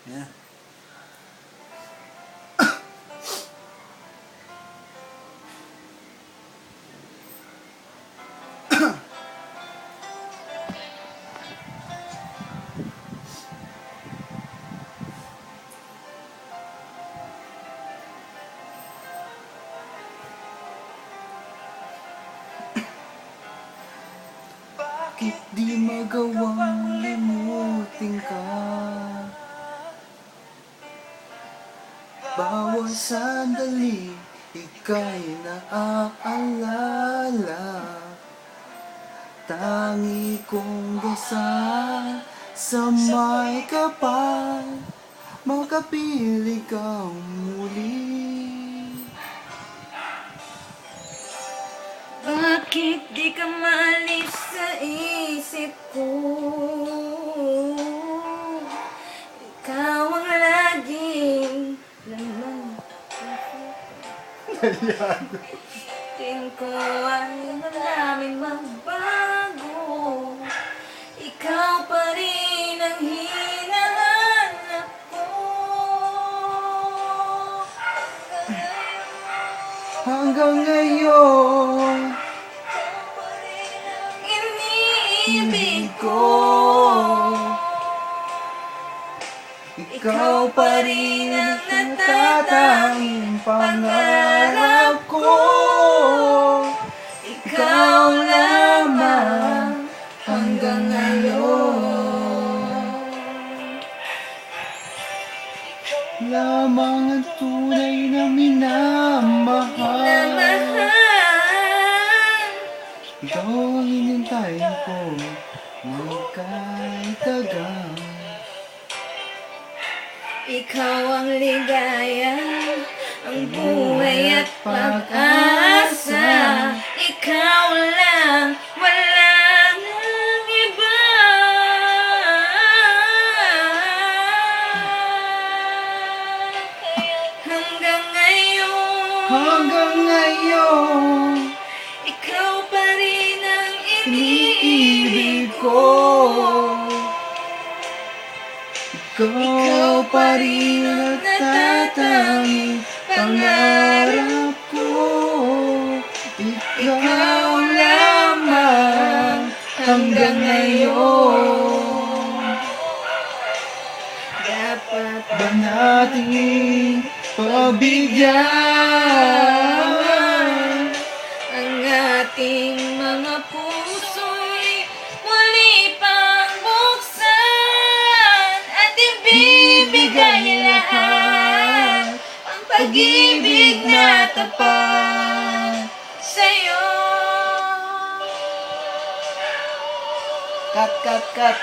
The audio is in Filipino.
Yeah. Bakit di magawang limutin ka? Bawat sandali, ika'y naaalala. Tangi kong dasal sa may kapal, makapiling kang muli. Bakit di ka maalis sa isip ko? Ikaw ang laging laman. Tingin ko ay maraming magbago. Ikaw pa rin ang hinahanap ko. Hanggang ngayon, Iniibig ko. ikaw pa rin ang natatanging pangarap ko. Ikaw lamang hanggang ngayon. Lamang ang tunay na minamahal. Ikaw ang inintay ko magkatagal. Ikaw ang ligaya, ang buhay at pag-asa. Ikaw lang, walang iba. Hanggang ngayon, ikaw pa rin ang iniibig ko. Ikaw pa rin ang natatanging pangarap ko. Ikaw lamang hanggang ngayon. Dapat Ba nating pagbigyan ang ating mga puso'y muli pang buksan at ibibigay lahat ang pag-ibig na tapat sa'yo. Cut, cut, cut.